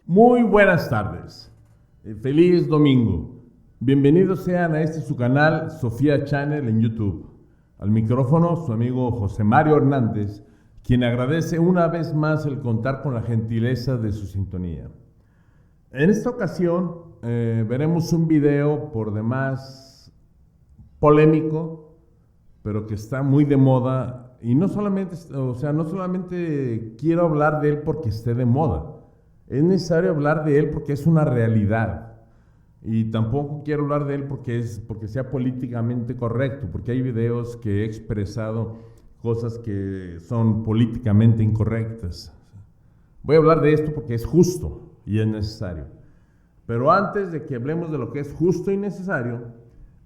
Muy buenas tardes. Feliz domingo. Bienvenidos sean a este su canal Sofía Channel en YouTube. Al micrófono su amigo José Mario Hernández, quien agradece una vez más el contar con la gentileza de su sintonía. En esta ocasión veremos un video por demás polémico, pero que está muy de moda y no solamente quiero hablar de él porque esté de moda. Es necesario hablar de él porque es una realidad. Y tampoco quiero hablar de él porque sea políticamente correcto, porque hay videos que he expresado cosas que son políticamente incorrectas. Voy a hablar de esto porque es justo y es necesario. Pero antes de que hablemos de lo que es justo y necesario,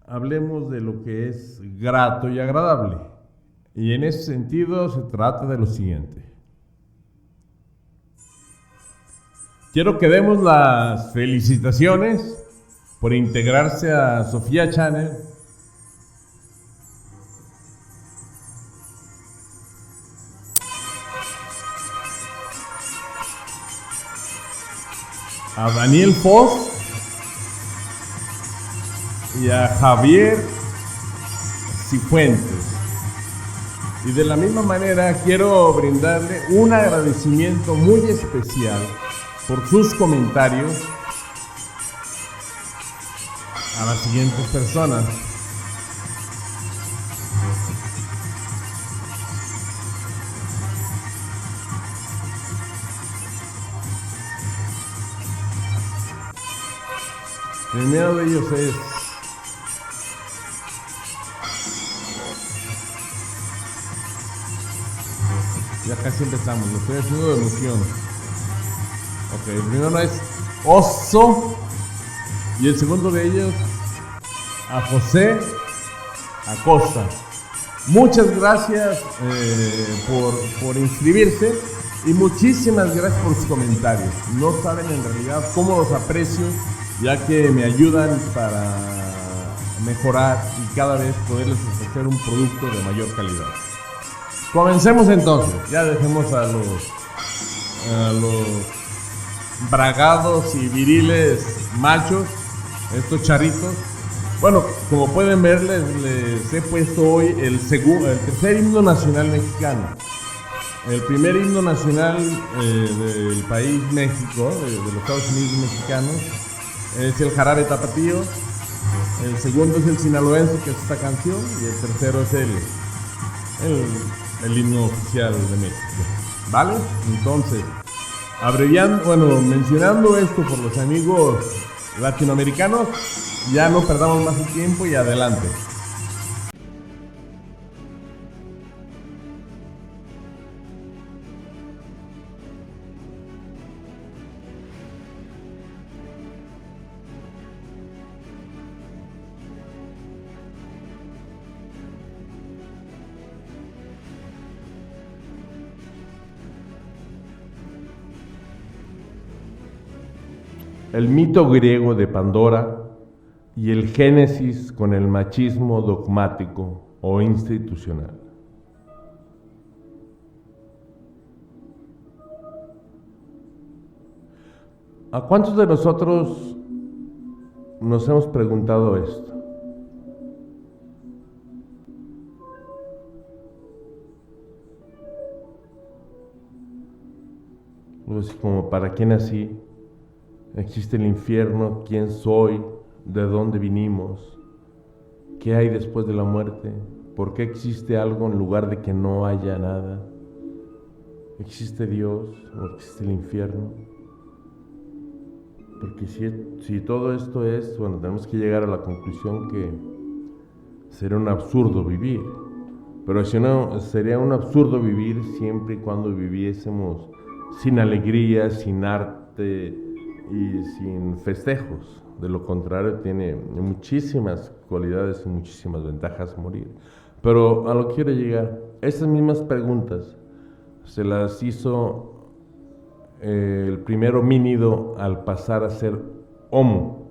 hablemos de lo que es grato y agradable. Y en ese sentido se trata de lo siguiente. Quiero que demos las felicitaciones por integrarse a Sofía Channel. A Daniel Foz y a Javier Cifuentes. Y de la misma manera quiero brindarle un agradecimiento muy especial por sus comentarios a las siguientes personas. El primero de ellos es ya casi empezamos, lo estoy haciendo de emoción. Ok, el primero es Oso y el segundo de ellos a José Acosta. Muchas gracias por inscribirse y muchísimas gracias por sus comentarios. No saben en realidad cómo los aprecio, ya que me ayudan para mejorar y cada vez poderles ofrecer un producto de mayor calidad. Comencemos entonces, ya dejemos a los bragados y viriles machos, estos charritos. Bueno, como pueden ver, les he puesto hoy el tercer himno nacional mexicano. El primer himno nacional del país México, de los Estados Unidos mexicanos, es el Jarabe Tapatío. El segundo es el sinaloense, que es esta canción, y el tercero es el himno oficial de México. ¿Vale? Entonces, mencionando esto por los amigos latinoamericanos, ya no perdamos más el tiempo y adelante. El mito griego de Pandora y el Génesis con el machismo dogmático o institucional. ¿A cuántos de nosotros nos hemos preguntado esto? Pues como, ¿para qué nací? ¿Existe el infierno? ¿Quién soy? ¿De dónde vinimos? ¿Qué hay después de la muerte? ¿Por qué existe algo en lugar de que no haya nada? ¿Existe Dios o existe el infierno? Porque si todo esto es, tenemos que llegar a la conclusión que sería un absurdo vivir. Pero si no, sería un absurdo vivir siempre y cuando viviésemos sin alegría, sin arte y sin festejos. De lo contrario, tiene muchísimas cualidades y muchísimas ventajas morir. Pero a lo que quiero llegar, esas mismas preguntas se las hizo el primer homínido al pasar a ser homo,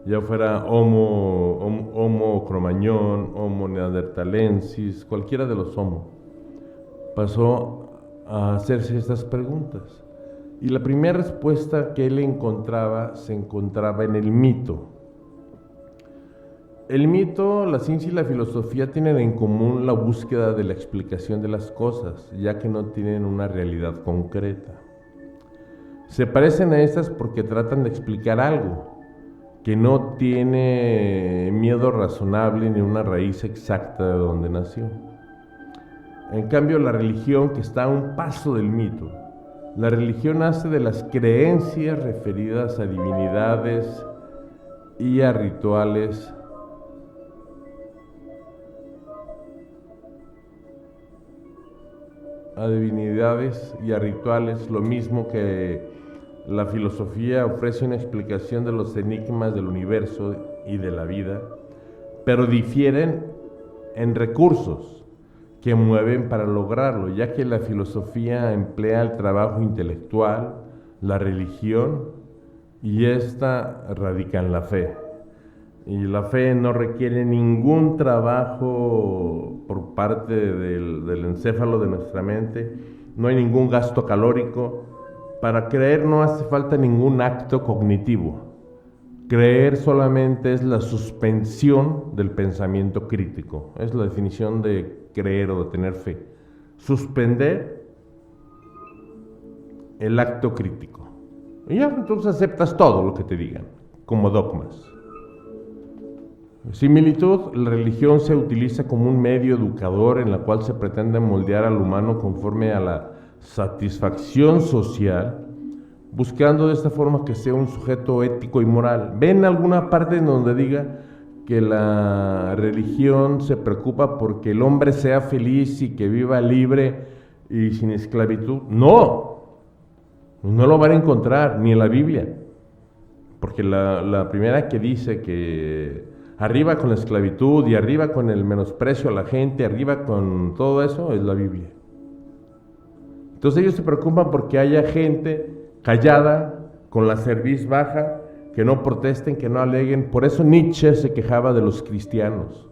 ya fuera homo cromañón, homo neandertalensis, cualquiera de los homo, pasó a hacerse estas preguntas. Y la primera respuesta que él encontraba se encontraba en el mito. El mito, la ciencia y la filosofía tienen en común la búsqueda de la explicación de las cosas, ya que no tienen una realidad concreta. Se parecen a estas porque tratan de explicar algo que no tiene miedo razonable ni una raíz exacta de donde nació. En cambio, la religión, que está a un paso del mito, la religión nace de las creencias referidas a divinidades y a rituales lo mismo que la filosofía ofrece una explicación de los enigmas del universo y de la vida, pero difieren en recursos que mueven para lograrlo, ya que la filosofía emplea el trabajo intelectual, la religión, y esta radica en la fe. Y la fe no requiere ningún trabajo por parte del encéfalo de nuestra mente, no hay ningún gasto calórico. Para creer no hace falta ningún acto cognitivo. Creer solamente es la suspensión del pensamiento crítico. Es la definición de creer o de tener fe. Suspender el acto crítico. Y ya, entonces aceptas todo lo que te digan, como dogmas. Similitud, la religión se utiliza como un medio educador en la cual se pretende moldear al humano conforme a la satisfacción social, buscando de esta forma que sea un sujeto ético y moral. ¿Ven alguna parte en donde diga que la religión se preocupa porque el hombre sea feliz y que viva libre y sin esclavitud? No lo van a encontrar ni en la Biblia, porque la primera que dice que arriba con la esclavitud y arriba con el menosprecio a la gente, arriba con todo eso, es la Biblia. Entonces ellos se preocupan porque haya gente callada, con la cerviz baja, que no protesten, que no aleguen. Por eso Nietzsche se quejaba de los cristianos.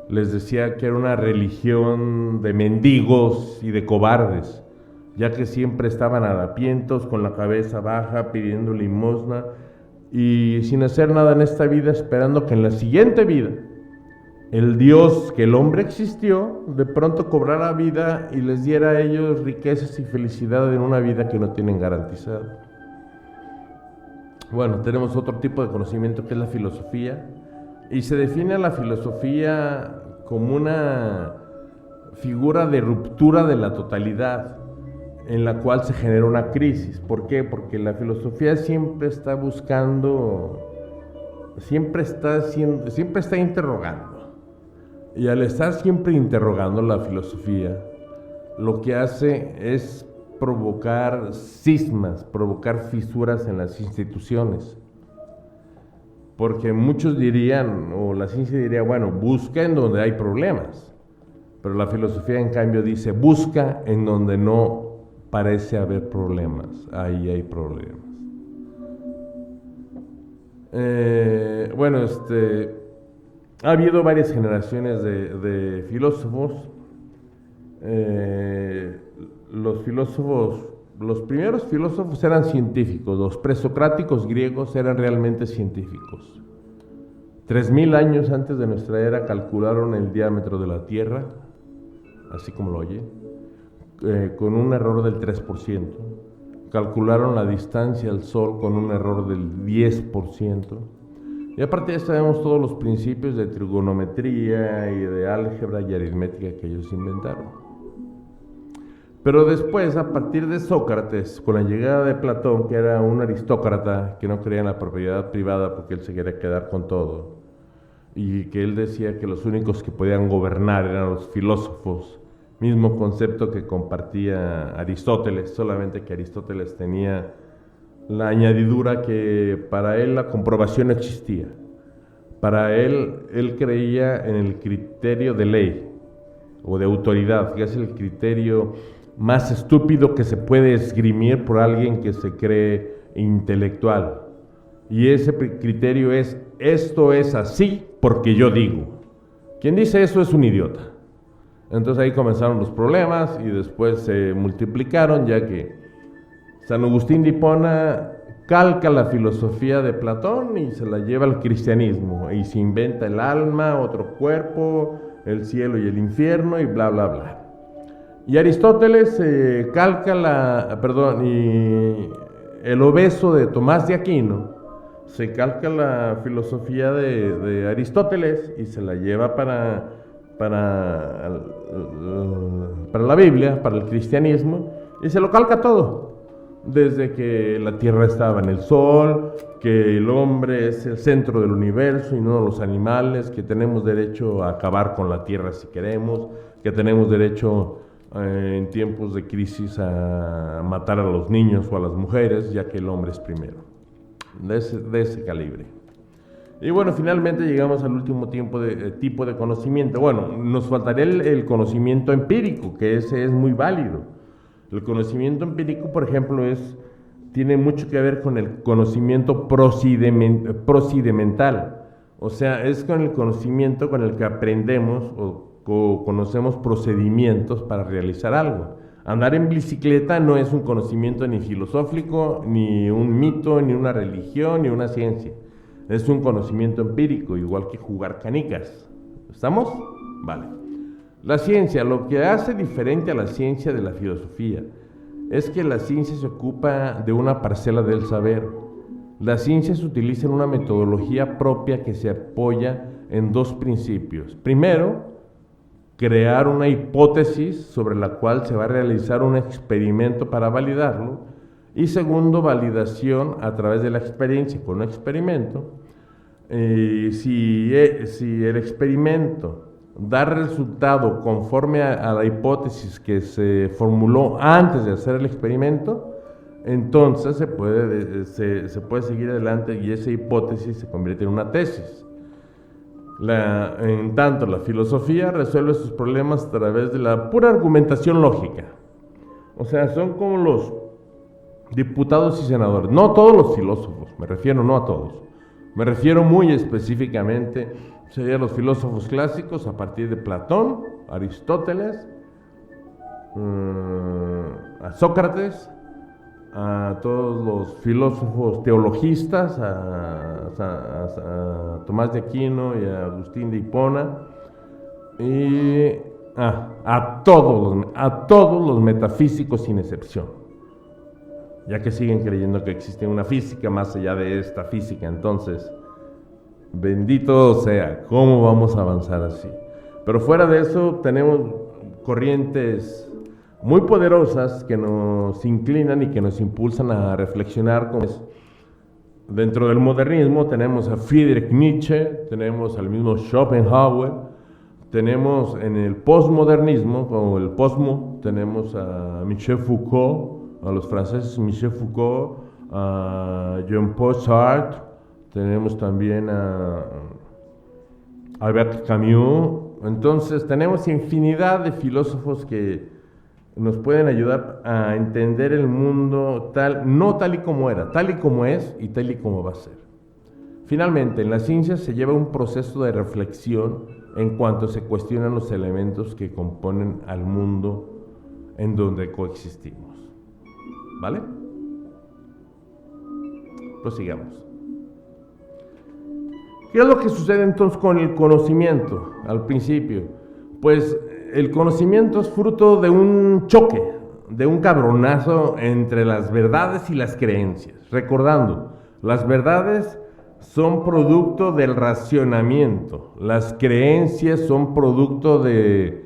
Les decía que era una religión de mendigos y de cobardes, ya que siempre estaban harapientos, con la cabeza baja, pidiendo limosna y sin hacer nada en esta vida, esperando que en la siguiente vida el Dios, que el hombre existió, de pronto cobrara vida y les diera a ellos riquezas y felicidad en una vida que no tienen garantizada. Bueno, tenemos otro tipo de conocimiento que es la filosofía, y se define a la filosofía como una figura de ruptura de la totalidad, en la cual se genera una crisis. ¿Por qué? Porque la filosofía siempre está buscando, siempre está interrogando. Y al estar siempre interrogando la filosofía, lo que hace es provocar cismas, provocar fisuras en las instituciones. Porque muchos dirían, o la ciencia diría, bueno, busca en donde hay problemas. Pero la filosofía, en cambio, dice, busca en donde no parece haber problemas. Ahí hay problemas. Ha habido varias generaciones de filósofos. Los primeros filósofos eran científicos. Los presocráticos griegos eran realmente científicos. 3000 años antes de nuestra era calcularon el diámetro de la Tierra, así como lo oye, con un error del 3%. Calcularon la distancia al Sol con un error del 10%. Y aparte ya sabemos todos los principios de trigonometría y de álgebra y aritmética que ellos inventaron. Pero después, a partir de Sócrates, con la llegada de Platón, que era un aristócrata que no creía en la propiedad privada porque él se quería quedar con todo, y que él decía que los únicos que podían gobernar eran los filósofos, mismo concepto que compartía Aristóteles, solamente que Aristóteles tenía la añadidura que para él la comprobación no existía. Para él creía en el criterio de ley o de autoridad, que es el criterio más estúpido que se puede esgrimir por alguien que se cree intelectual. Y ese criterio es, esto es así porque yo digo. Quien dice eso es un idiota. Entonces ahí comenzaron los problemas y después se multiplicaron, ya que San Agustín de Hipona calca la filosofía de Platón y se la lleva al cristianismo y se inventa el alma, otro cuerpo, el cielo y el infierno y bla bla bla. Y Aristóteles y el obeso de Tomás de Aquino se calca la filosofía de Aristóteles y se la lleva para la Biblia, para el cristianismo, y se lo calca todo. Desde que la Tierra estaba en el Sol, que el hombre es el centro del universo y no los animales, que tenemos derecho a acabar con la Tierra si queremos, que tenemos derecho en tiempos de crisis a matar a los niños o a las mujeres, ya que el hombre es primero. De ese calibre. Y bueno, finalmente llegamos al último tipo de conocimiento. Bueno, nos faltaría el conocimiento empírico, que ese es muy válido. El conocimiento empírico, por ejemplo, tiene mucho que ver con el conocimiento procedimental. O sea, es con el conocimiento con el que aprendemos o conocemos procedimientos para realizar algo. Andar en bicicleta no es un conocimiento ni filosófico, ni un mito, ni una religión, ni una ciencia. Es un conocimiento empírico, igual que jugar canicas. ¿Estamos? Vale. La ciencia, lo que hace diferente a la ciencia de la filosofía, es que la ciencia se ocupa de una parcela del saber. La ciencia se utiliza en una metodología propia que se apoya en dos principios. Primero, crear una hipótesis sobre la cual se va a realizar un experimento para validarlo. Y segundo, validación a través de la experiencia con un experimento. Si el experimento da resultado conforme a la hipótesis que se formuló antes de hacer el experimento, entonces se puede seguir adelante y esa hipótesis se convierte en una tesis. En tanto, la filosofía resuelve sus problemas a través de la pura argumentación lógica. O sea, son como los diputados y senadores. No todos los filósofos, me refiero no a todos. Me refiero muy específicamente, serían los filósofos clásicos a partir de Platón, Aristóteles, a Sócrates, a todos los filósofos teologistas, a Tomás de Aquino y a Agustín de Hipona, y a todos los metafísicos sin excepción, ya que siguen creyendo que existe una física más allá de esta física. Entonces, bendito sea, ¿cómo vamos a avanzar así? Pero fuera de eso, tenemos corrientes muy poderosas que nos inclinan y que nos impulsan a reflexionar. Dentro del modernismo tenemos a Friedrich Nietzsche, tenemos al mismo Schopenhauer, tenemos en el postmodernismo, como el posmo, tenemos a Michel Foucault, a los franceses Michel Foucault, a Jean-Paul Sartre, tenemos también a Albert Camus. Entonces tenemos infinidad de filósofos que nos pueden ayudar a entender el mundo no tal y como era, tal y como es y tal y como va a ser. Finalmente, en la ciencia se lleva un proceso de reflexión en cuanto se cuestionan los elementos que componen al mundo en donde coexistimos. ¿Vale? Prosigamos. ¿Qué es lo que sucede entonces con el conocimiento al principio? Pues el conocimiento es fruto de un choque, de un cabronazo entre las verdades y las creencias. Recordando, las verdades son producto del racionamiento, las creencias son producto de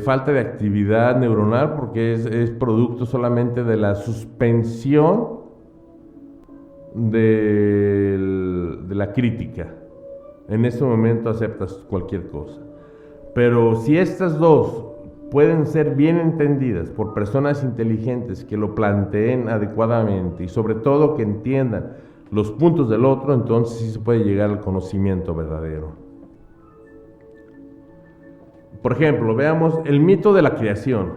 falta de actividad neuronal, porque es producto solamente de la suspensión de la crítica. En ese momento aceptas cualquier cosa. Pero si estas dos pueden ser bien entendidas por personas inteligentes que lo planteen adecuadamente y sobre todo que entiendan los puntos del otro, entonces sí se puede llegar al conocimiento verdadero. Por ejemplo, veamos el mito de la creación.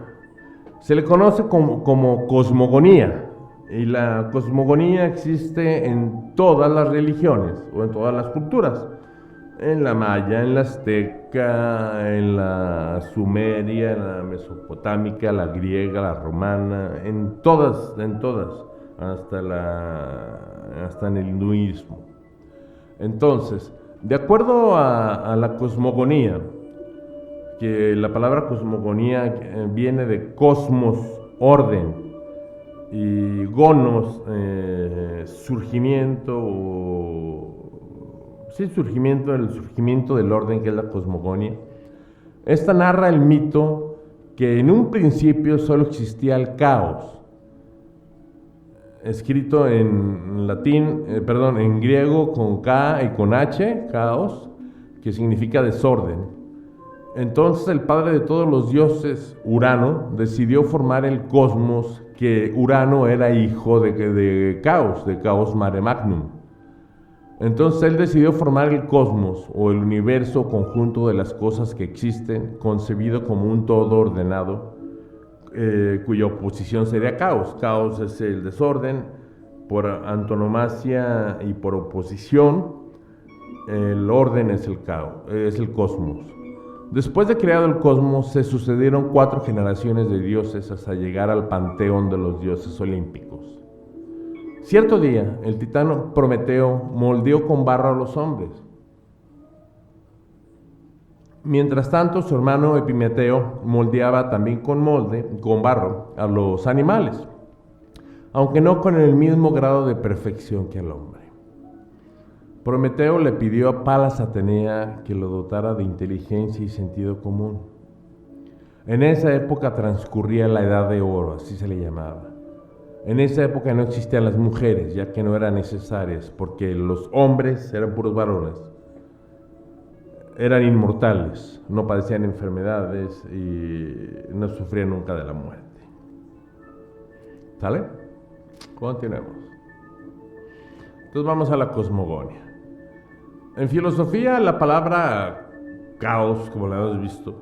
Se le conoce como cosmogonía, y la cosmogonía existe en todas las religiones o en todas las culturas. En la maya, en la azteca, en la sumeria, en la mesopotámica, la griega, la romana, en todas, hasta en el hinduismo. Entonces, de acuerdo a la cosmogonía, que la palabra cosmogonía viene de cosmos, orden, y gonos, surgimiento, el surgimiento del orden, que es la cosmogonía. Esta narra el mito que en un principio solo existía el caos, escrito en latín, en griego con K y con H, caos, que significa desorden. Entonces el padre de todos los dioses, Urano, decidió formar el cosmos, que Urano era hijo de Caos Mare Magnum. Entonces él decidió formar el cosmos, o el universo, conjunto de las cosas que existen, concebido como un todo ordenado, cuya oposición sería caos. Caos es el desorden, por antonomasia y por oposición, el orden es el caos, es el cosmos. Después de creado el cosmos, se sucedieron 4 generaciones de dioses hasta llegar al panteón de los dioses olímpicos. Cierto día, el titán Prometeo moldeó con barro a los hombres. Mientras tanto, su hermano Epimeteo moldeaba también con barro, a los animales, aunque no con el mismo grado de perfección que el hombre. Prometeo le pidió a Palas Atenea que lo dotara de inteligencia y sentido común. En esa época transcurría la Edad de Oro, así se le llamaba. En esa época no existían las mujeres, ya que no eran necesarias, porque los hombres eran puros varones. Eran inmortales, no padecían enfermedades y no sufrían nunca de la muerte. ¿Sale? Continuemos. Entonces vamos a la cosmogonía. En filosofía, la palabra caos, como la hemos visto,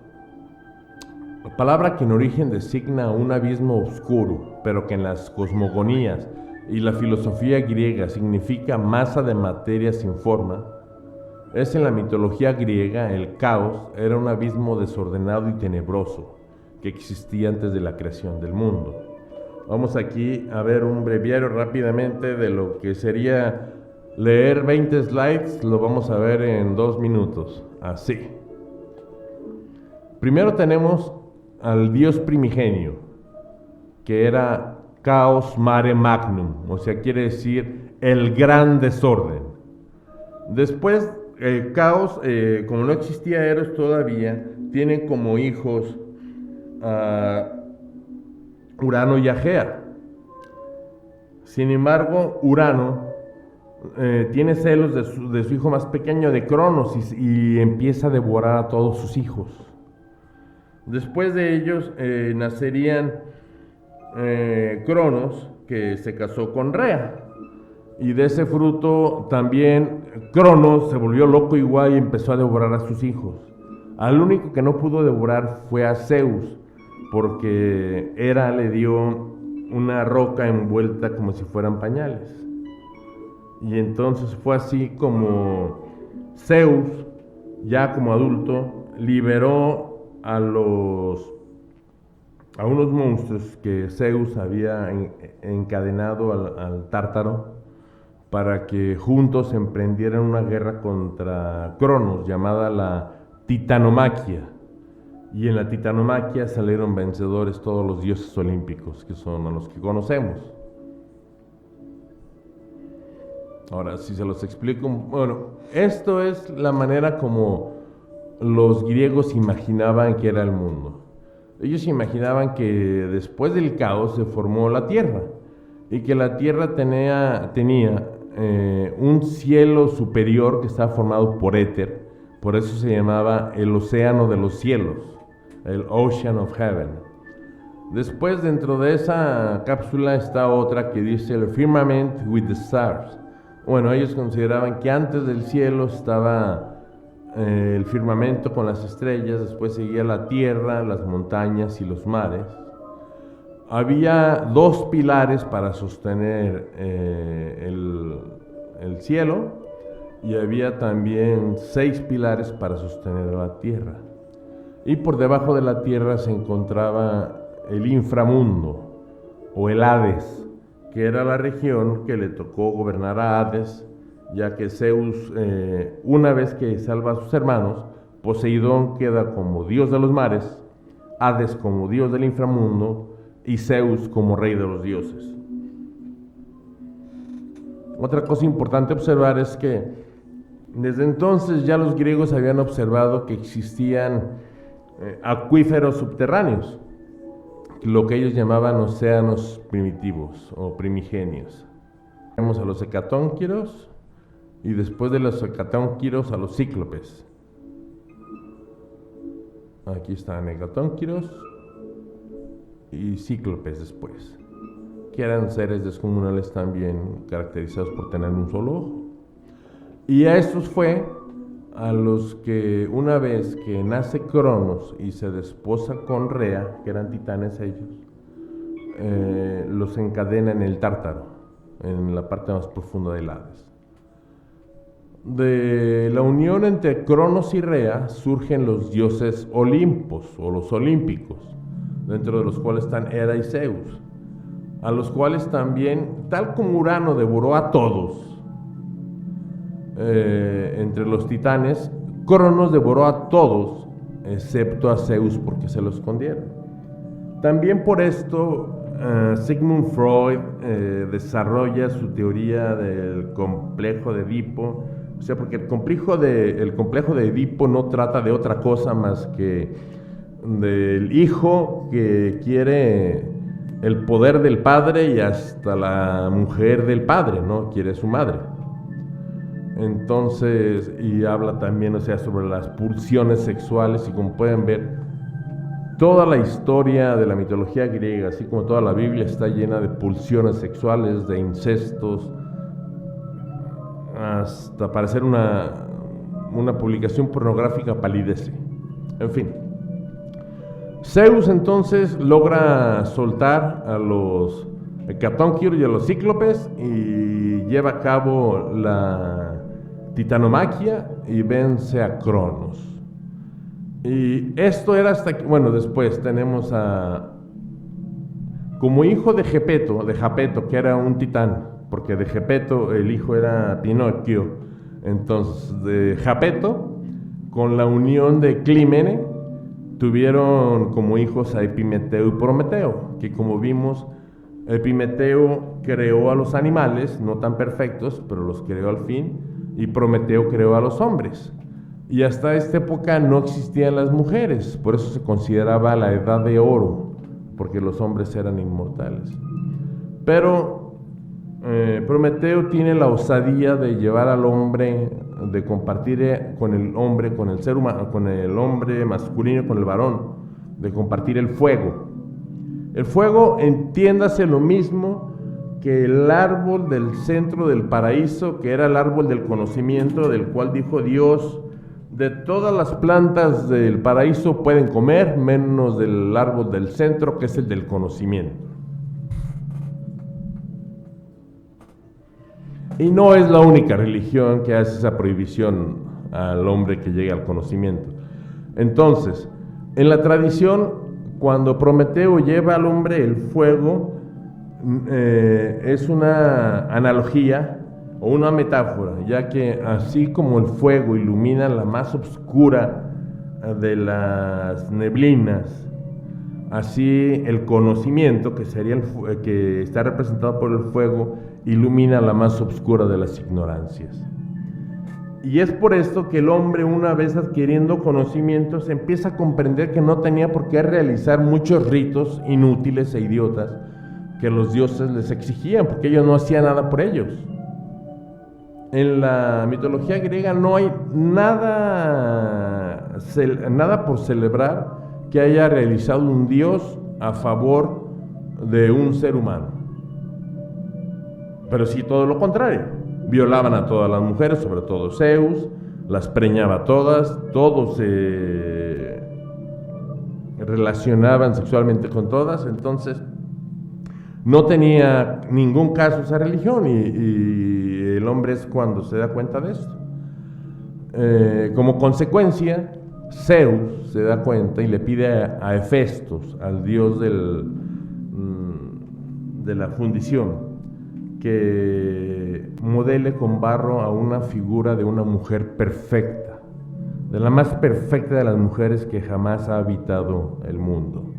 la palabra que en origen designa un abismo oscuro, pero que en las cosmogonías y la filosofía griega significa masa de materia sin forma, es en la mitología griega el caos era un abismo desordenado y tenebroso que existía antes de la creación del mundo. Vamos aquí a ver un breviario rápidamente de lo que sería leer 20 slides, lo vamos a ver en 2 minutos, así. Primero tenemos al dios primigenio, que era Caos Mare Magnum, o sea, quiere decir el gran desorden. Después, el caos, como no existía Eros todavía, tienen como hijos a Urano y Agea. Sin embargo, Urano tiene celos de su hijo más pequeño, de Cronos, y empieza a devorar a todos sus hijos. Después de ellos nacerían Cronos, que se casó con Rea, y de ese fruto también Cronos se volvió loco igual y empezó a devorar a sus hijos. Al único que no pudo devorar fue a Zeus, porque Hera le dio una roca envuelta como si fueran pañales. Y entonces fue así como Zeus, ya como adulto, liberó a unos monstruos que Zeus había encadenado al Tártaro para que juntos emprendieran una guerra contra Cronos llamada la Titanomaquia. Y en la Titanomaquia salieron vencedores todos los dioses olímpicos, que son a los que conocemos. Ahora, si se los explico, bueno, esto es la manera como los griegos imaginaban que era el mundo. Ellos imaginaban que después del caos se formó la tierra y que la tierra tenía un cielo superior que estaba formado por éter, por eso se llamaba el océano de los cielos, el Ocean of Heaven. Después, dentro de esa cápsula está otra que dice el Firmament with the Stars. Bueno, ellos consideraban que antes del cielo estaba el firmamento con las estrellas, después seguía la tierra, las montañas y los mares. Había 2 pilares para sostener el cielo, y había también 6 pilares para sostener la tierra. Y por debajo de la tierra se encontraba el inframundo o el Hades, que era la región que le tocó gobernar a Hades, ya que Zeus, una vez que salva a sus hermanos, Poseidón queda como dios de los mares, Hades como dios del inframundo y Zeus como rey de los dioses. Otra cosa importante observar es que desde entonces ya los griegos habían observado que existían acuíferos subterráneos, lo que ellos llamaban océanos primitivos o primigenios. Tenemos a los hecatónquiros y después de los hecatónquiros a los cíclopes. Aquí están hecatónquiros y cíclopes después, que eran seres descomunales también caracterizados por tener un solo ojo. Y a estos fue a los que una vez que nace Cronos y se desposa con Rea, que eran titanes ellos, los encadena en el Tártaro, en la parte más profunda del Hades. De la unión entre Cronos y Rea surgen los dioses Olimpos o los olímpicos, dentro de los cuales están Hera y Zeus, a los cuales también, tal como Urano devoró a todos, entre los titanes, Cronos devoró a todos, excepto a Zeus porque se lo escondieron. También por esto Sigmund Freud desarrolla su teoría del complejo de Edipo, o sea, porque el complejo de Edipo no trata de otra cosa más que del hijo que quiere el poder del padre y hasta la mujer del padre, ¿no? Quiere su madre. Entonces, y habla también, o sea, sobre las pulsiones sexuales, y como pueden ver, toda la historia de la mitología griega, así como toda la Biblia, está llena de pulsiones sexuales, de incestos, hasta parecer una publicación pornográfica palidece. En fin. Zeus entonces logra soltar a los hecatónquiros y a los cíclopes y lleva a cabo la titanomaquia y vence a Cronos. Y esto era hasta que, bueno, después tenemos como hijo de Japeto, que era un titán, porque de Gepeto el hijo era Pinocchio. Entonces, de Japeto, con la unión de Clímene, tuvieron como hijos a Epimeteo y Prometeo, que como vimos, Epimeteo creó a los animales, no tan perfectos, pero los creó al fin, y Prometeo creó a los hombres. Y hasta esta época no existían las mujeres, por eso se consideraba la edad de oro, porque los hombres eran inmortales. Pero Prometeo tiene la osadía de llevar al hombre, de compartir con el hombre, con el ser humano, con el hombre masculino, con el varón, de compartir el fuego. El fuego, entiéndase lo mismo que el árbol del centro del paraíso, que era el árbol del conocimiento, del cual dijo Dios: de todas las plantas del paraíso pueden comer, menos del árbol del centro, que es el del conocimiento. Y no es la única religión que hace esa prohibición al hombre que llegue al conocimiento. Entonces, en la tradición, cuando Prometeo lleva al hombre el fuego, es una analogía o una metáfora, ya que así como el fuego ilumina la más oscura de las neblinas, así el conocimiento, que sería que está representado por el fuego, ilumina la más oscura de las ignorancias. Y es por esto que el hombre, una vez adquiriendo conocimientos, empieza a comprender que no tenía por qué realizar muchos ritos inútiles e idiotas que los dioses les exigían, porque ellos no hacían nada por ellos. En la mitología griega no hay nada por celebrar que haya realizado un dios a favor de un ser humano. Pero sí todo lo contrario. Violaban a todas las mujeres, sobre todo Zeus, las preñaba a todas, todos se relacionaban sexualmente con todas, entonces no tenía ningún caso esa religión, y el hombre es cuando se da cuenta de esto. Como consecuencia, Zeus se da cuenta y le pide a Hefestos, al dios de la fundición, que modele con barro a una figura de una mujer perfecta, de la más perfecta de las mujeres que jamás ha habitado el mundo.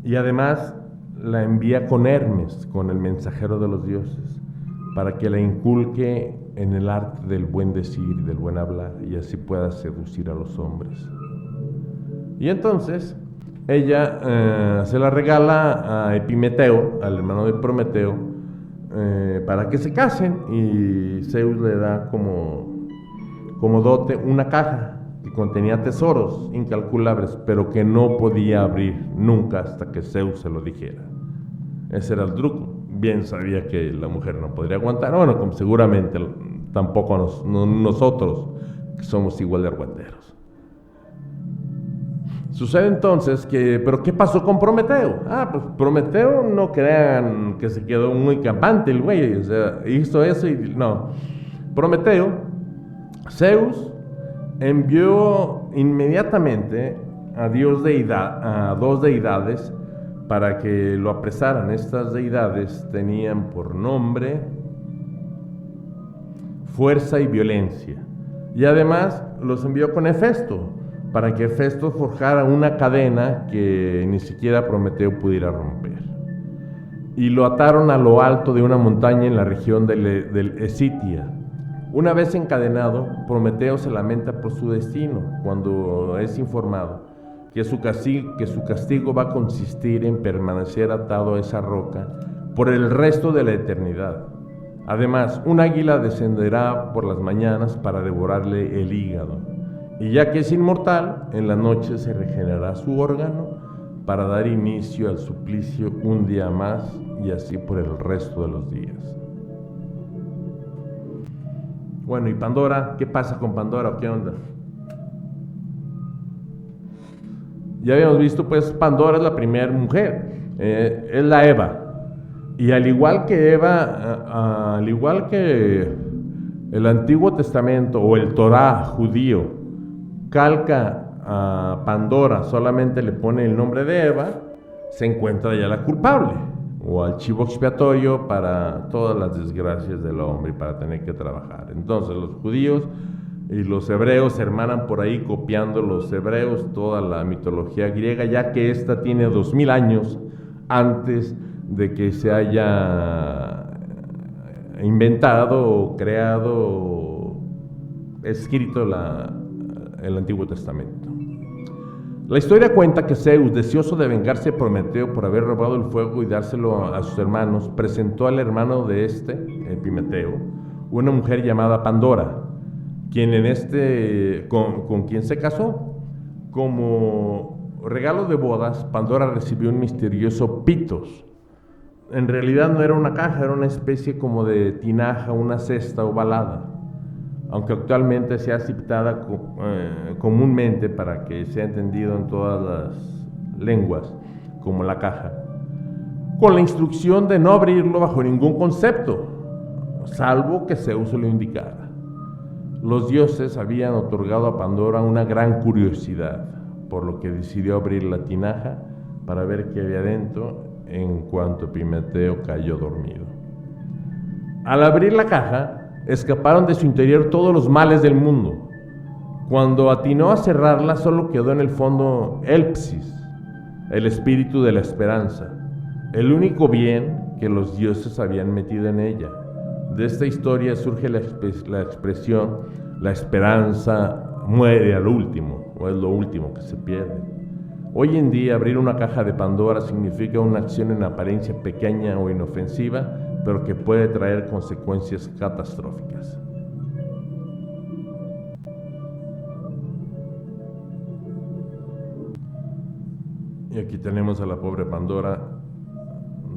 Y además la envía con Hermes, con el mensajero de los dioses, para que la inculque en el arte del buen decir y del buen hablar, y así pueda seducir a los hombres. Y entonces ella se la regala a Epimeteo, al hermano de Prometeo, para que se casen, y Zeus le da como dote una caja que contenía tesoros incalculables, pero que no podía abrir nunca hasta que Zeus se lo dijera. Ese era el truco. Bien sabía que la mujer no podría aguantar, bueno, como seguramente tampoco nosotros, que somos igual de argüenderos. Sucede entonces pero ¿qué pasó con Prometeo? Pues Prometeo, no crean que se quedó muy campante el güey, o sea, hizo eso y no. Prometeo, Zeus envió inmediatamente a dos deidades para que lo apresaran. Estas deidades tenían por nombre Fuerza y Violencia, y además los envió con Hefesto, para que Hefesto forjara una cadena que ni siquiera Prometeo pudiera romper. Y lo ataron a lo alto de una montaña en la región del Esitia. Una vez encadenado, Prometeo se lamenta por su destino cuando es informado que su castigo va a consistir en permanecer atado a esa roca por el resto de la eternidad. Además, un águila descenderá por las mañanas para devorarle el hígado, y ya que es inmortal, en la noche se regenerará su órgano para dar inicio al suplicio un día más, y así por el resto de los días. Bueno, ¿y Pandora? ¿Qué pasa con Pandora? ¿Qué onda? Ya habíamos visto, pues Pandora es la primera mujer, es la Eva. Y al igual que Eva, al igual que el Antiguo Testamento o el Torá judío calca a Pandora, solamente le pone el nombre de Eva, se encuentra ya la culpable, o al chivo expiatorio para todas las desgracias del hombre y para tener que trabajar. Entonces los judíos y los hebreos se hermanan por ahí copiando los hebreos toda la mitología griega, ya que esta tiene 2000 años antes de que se haya inventado, creado, escrito el Antiguo Testamento. La historia cuenta que Zeus, deseoso de vengarse de Prometeo por haber robado el fuego y dárselo a sus hermanos, presentó al hermano de Epimeteo, una mujer llamada Pandora, con quien se casó. Como regalo de bodas, Pandora recibió un misterioso pitos. En realidad no era una caja, era una especie como de tinaja, una cesta ovalada, aunque actualmente sea aceptada comúnmente para que sea entendido en todas las lenguas como la caja, con la instrucción de no abrirlo bajo ningún concepto, salvo que Zeus lo indicara. Los dioses habían otorgado a Pandora una gran curiosidad, por lo que decidió abrir la tinaja para ver qué había dentro en cuanto Epimeteo cayó dormido. Al abrir la caja, escaparon de su interior todos los males del mundo. Cuando atinó a cerrarla, solo quedó en el fondo Elpsis, el espíritu de la esperanza, el único bien que los dioses habían metido en ella. De esta historia surge la expresión: la esperanza muere al último, o es lo último que se pierde. Hoy en día, abrir una caja de Pandora significa una acción en apariencia pequeña o inofensiva, pero que puede traer consecuencias catastróficas. Y aquí tenemos a la pobre Pandora,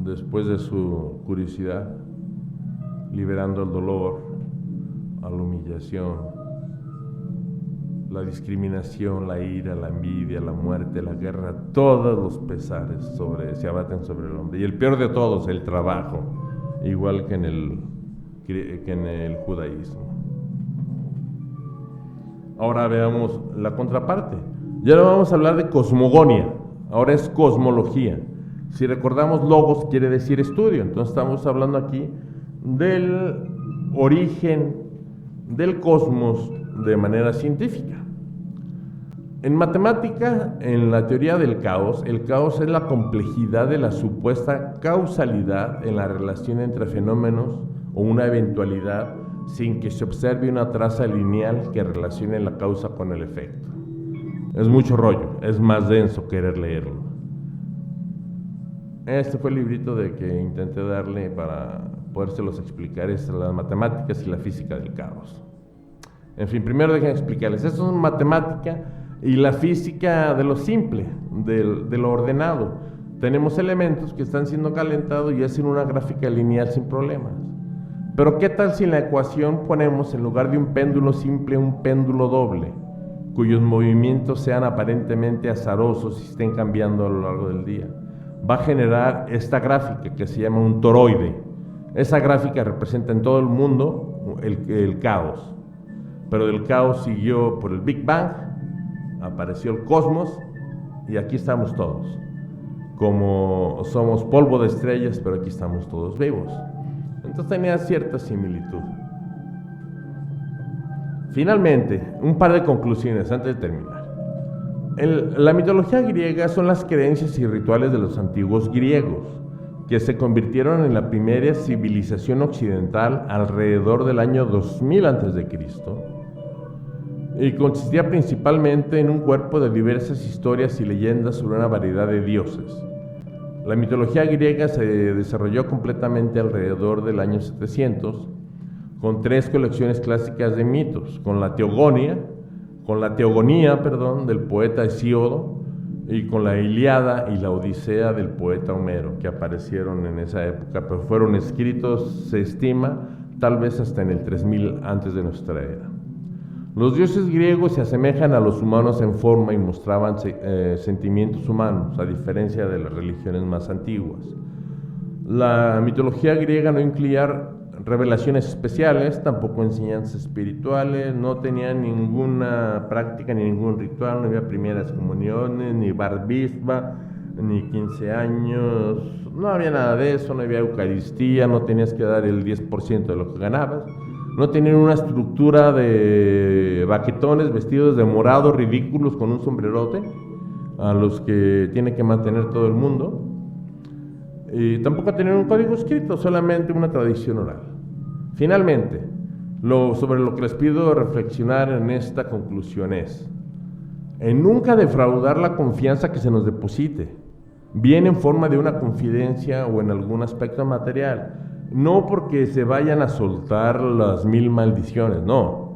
después de su curiosidad, liberando el dolor, a la humillación, la discriminación, la ira, la envidia, la muerte, la guerra, todos los pesares se abaten sobre el hombre. Y el peor de todos, el trabajo, igual que en el judaísmo. Ahora veamos la contraparte. Ya no vamos a hablar de cosmogonia, ahora es cosmología. Si recordamos, logos quiere decir estudio, entonces estamos hablando aquí del origen del cosmos de manera científica. En matemática, en la teoría del caos, el caos es la complejidad de la supuesta causalidad en la relación entre fenómenos o una eventualidad sin que se observe una traza lineal que relacione la causa con el efecto. Es mucho rollo, es más denso querer leerlo. Este fue el librito de que intenté darle para podérselos explicar, es las matemáticas y la física del caos. En fin, primero dejen explicarles, esto es matemática y la física de lo simple, de lo ordenado. Tenemos elementos que están siendo calentados y hacen una gráfica lineal sin problemas. Pero ¿qué tal si en la ecuación ponemos en lugar de un péndulo simple un péndulo doble, cuyos movimientos sean aparentemente azarosos y estén cambiando a lo largo del día? Va a generar esta gráfica que se llama un toroide. Esa gráfica representa en todo el mundo el caos. Pero del caos siguió por el Big Bang, apareció el cosmos y aquí estamos todos. Como somos polvo de estrellas, pero aquí estamos todos vivos. Entonces tenía cierta similitud. Finalmente, un par de conclusiones antes de terminar. La mitología griega son las creencias y rituales de los antiguos griegos, que se convirtieron en la primera civilización occidental alrededor del año 2000 a.C., y consistía principalmente en un cuerpo de diversas historias y leyendas sobre una variedad de dioses. La mitología griega se desarrolló completamente alrededor del año 700, con 3 colecciones clásicas de mitos, con la teogonía del poeta Hesíodo, y con la Ilíada y la Odisea del poeta Homero, que aparecieron en esa época, pero fueron escritos, se estima, tal vez hasta en el 3000 antes de nuestra era. Los dioses griegos se asemejan a los humanos en forma y mostraban sentimientos humanos, a diferencia de las religiones más antiguas. La mitología griega no incluía revelaciones especiales, tampoco enseñanzas espirituales, no tenía ninguna práctica ni ningún ritual, no había primeras comuniones, ni bar mitzvah, ni 15 años, no había nada de eso, no había Eucaristía, no tenías que dar el 10% de lo que ganabas. No tenían una estructura de baquetones vestidos de morado ridículos con un sombrerote a los que tiene que mantener todo el mundo. Y tampoco tenían un código escrito, solamente una tradición oral. Finalmente, sobre lo que les pido reflexionar en esta conclusión es: en nunca defraudar la confianza que se nos deposite, bien en forma de una confidencia o en algún aspecto material. No porque se vayan a soltar las 1000 maldiciones, no,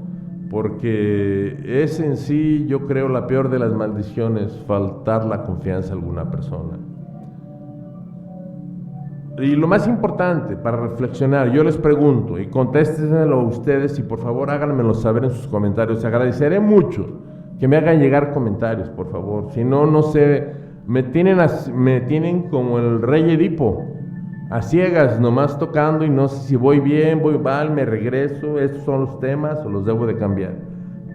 porque es en sí, yo creo, la peor de las maldiciones, faltar la confianza a alguna persona. Y lo más importante, para reflexionar, yo les pregunto, y contéstenlo a ustedes, y por favor háganmelo saber en sus comentarios. Agradeceré mucho que me hagan llegar comentarios, por favor. Si no, no sé, me tienen como el rey Edipo, a ciegas, nomás tocando, y no sé si voy bien, voy mal, me regreso, estos son los temas o los debo de cambiar.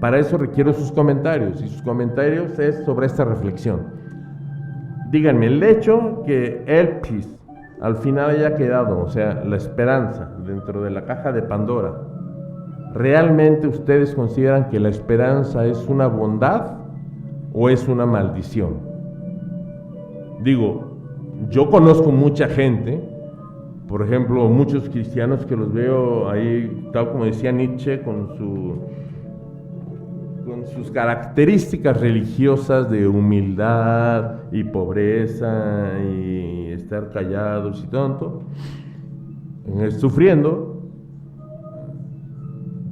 Para eso requiero sus comentarios, y sus comentarios es sobre esta reflexión. Díganme, el hecho que Elpis al final haya quedado, o sea, la esperanza dentro de la caja de Pandora, ¿realmente ustedes consideran que la esperanza es una bondad o es una maldición? Digo, yo conozco mucha gente, por ejemplo, muchos cristianos que los veo ahí, tal como decía Nietzsche, con sus características religiosas de humildad y pobreza y estar callados y tonto, sufriendo,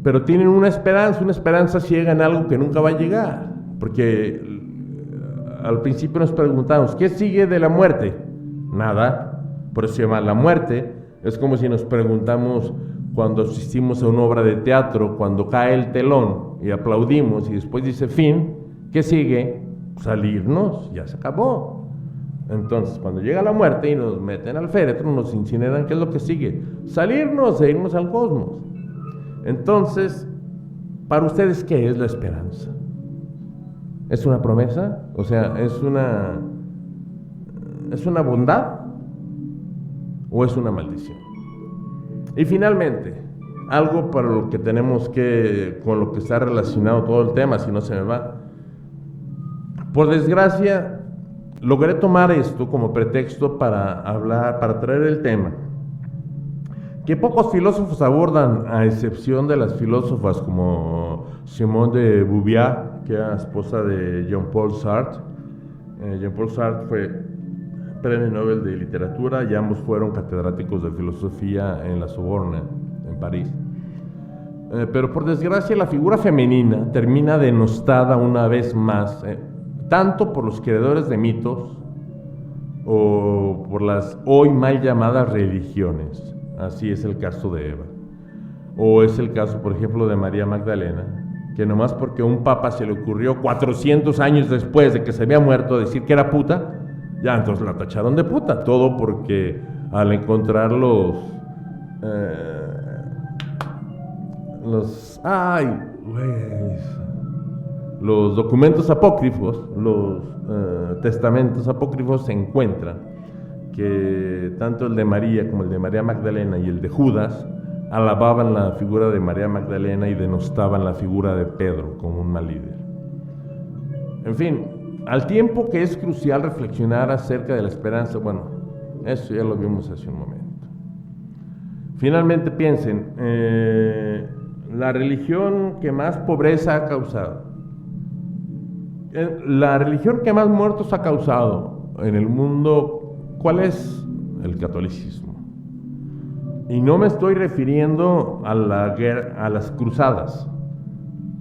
pero tienen una esperanza ciega en algo que nunca va a llegar, porque al principio nos preguntamos, ¿qué sigue de la muerte? Nada. Por eso se llama la muerte. Es como si nos preguntamos cuando asistimos a una obra de teatro, cuando cae el telón y aplaudimos y después dice fin, ¿qué sigue? Salirnos, ya se acabó. Entonces, cuando llega la muerte y nos meten al féretro, nos incineran, ¿qué es lo que sigue? Salirnos e irnos al cosmos. Entonces, Para ustedes, ¿qué es la esperanza? ¿Es una promesa? O sea, ¿es una bondad o es una maldición? Y finalmente, algo para lo que tenemos que, con lo que está relacionado todo el tema, si no se me va. Por desgracia, logré tomar esto como pretexto para hablar, para traer el tema que pocos filósofos abordan, a excepción de las filósofas como Simone de Beauvoir, que era esposa de Jean-Paul Sartre. Jean-Paul Sartre fue Premio Nobel de Literatura y ambos fueron catedráticos de filosofía en la Sorbonne, en París. Pero por desgracia la figura femenina termina denostada una vez más, tanto por los creadores de mitos o por las hoy mal llamadas religiones. Así es el caso de Eva. O es el caso, por ejemplo, de María Magdalena, que nomás porque a un papa se le ocurrió 400 años después de que se había muerto decir que era puta, ya entonces la tacharon de puta. Todo porque al encontrar los documentos apócrifos, los testamentos apócrifos, se encuentran que tanto el de María como el de María Magdalena y el de Judas alababan la figura de María Magdalena y denostaban la figura de Pedro como un mal líder. En fin, al tiempo que es crucial reflexionar acerca de la esperanza, bueno, eso ya lo vimos hace un momento. Finalmente piensen, la religión que más pobreza ha causado, la religión que más muertos ha causado en el mundo, ¿cuál es? El catolicismo. Y no me estoy refiriendo a las cruzadas,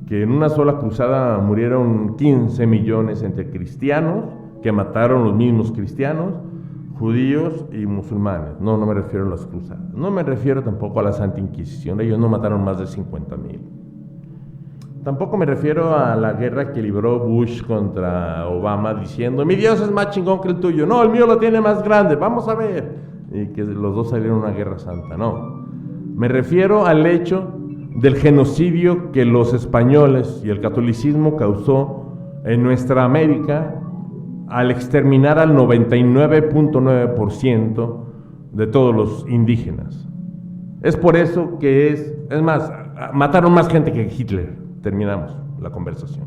que en una sola cruzada murieron 15 millones entre cristianos, que mataron los mismos cristianos, judíos y musulmanes. No me refiero a las cruzadas. No me refiero tampoco a la Santa Inquisición. Ellos no mataron más de 50,000. Tampoco me refiero a la guerra que libró Bush contra Obama diciendo: mi Dios es más chingón que el tuyo. No, el mío lo tiene más grande, vamos a ver. Y que los dos salieron a una guerra santa. No. Me refiero al hecho del genocidio que los españoles y el catolicismo causó en nuestra América al exterminar al 99.9% de todos los indígenas. Es por eso que es más, mataron más gente que Hitler. Terminamos la conversación.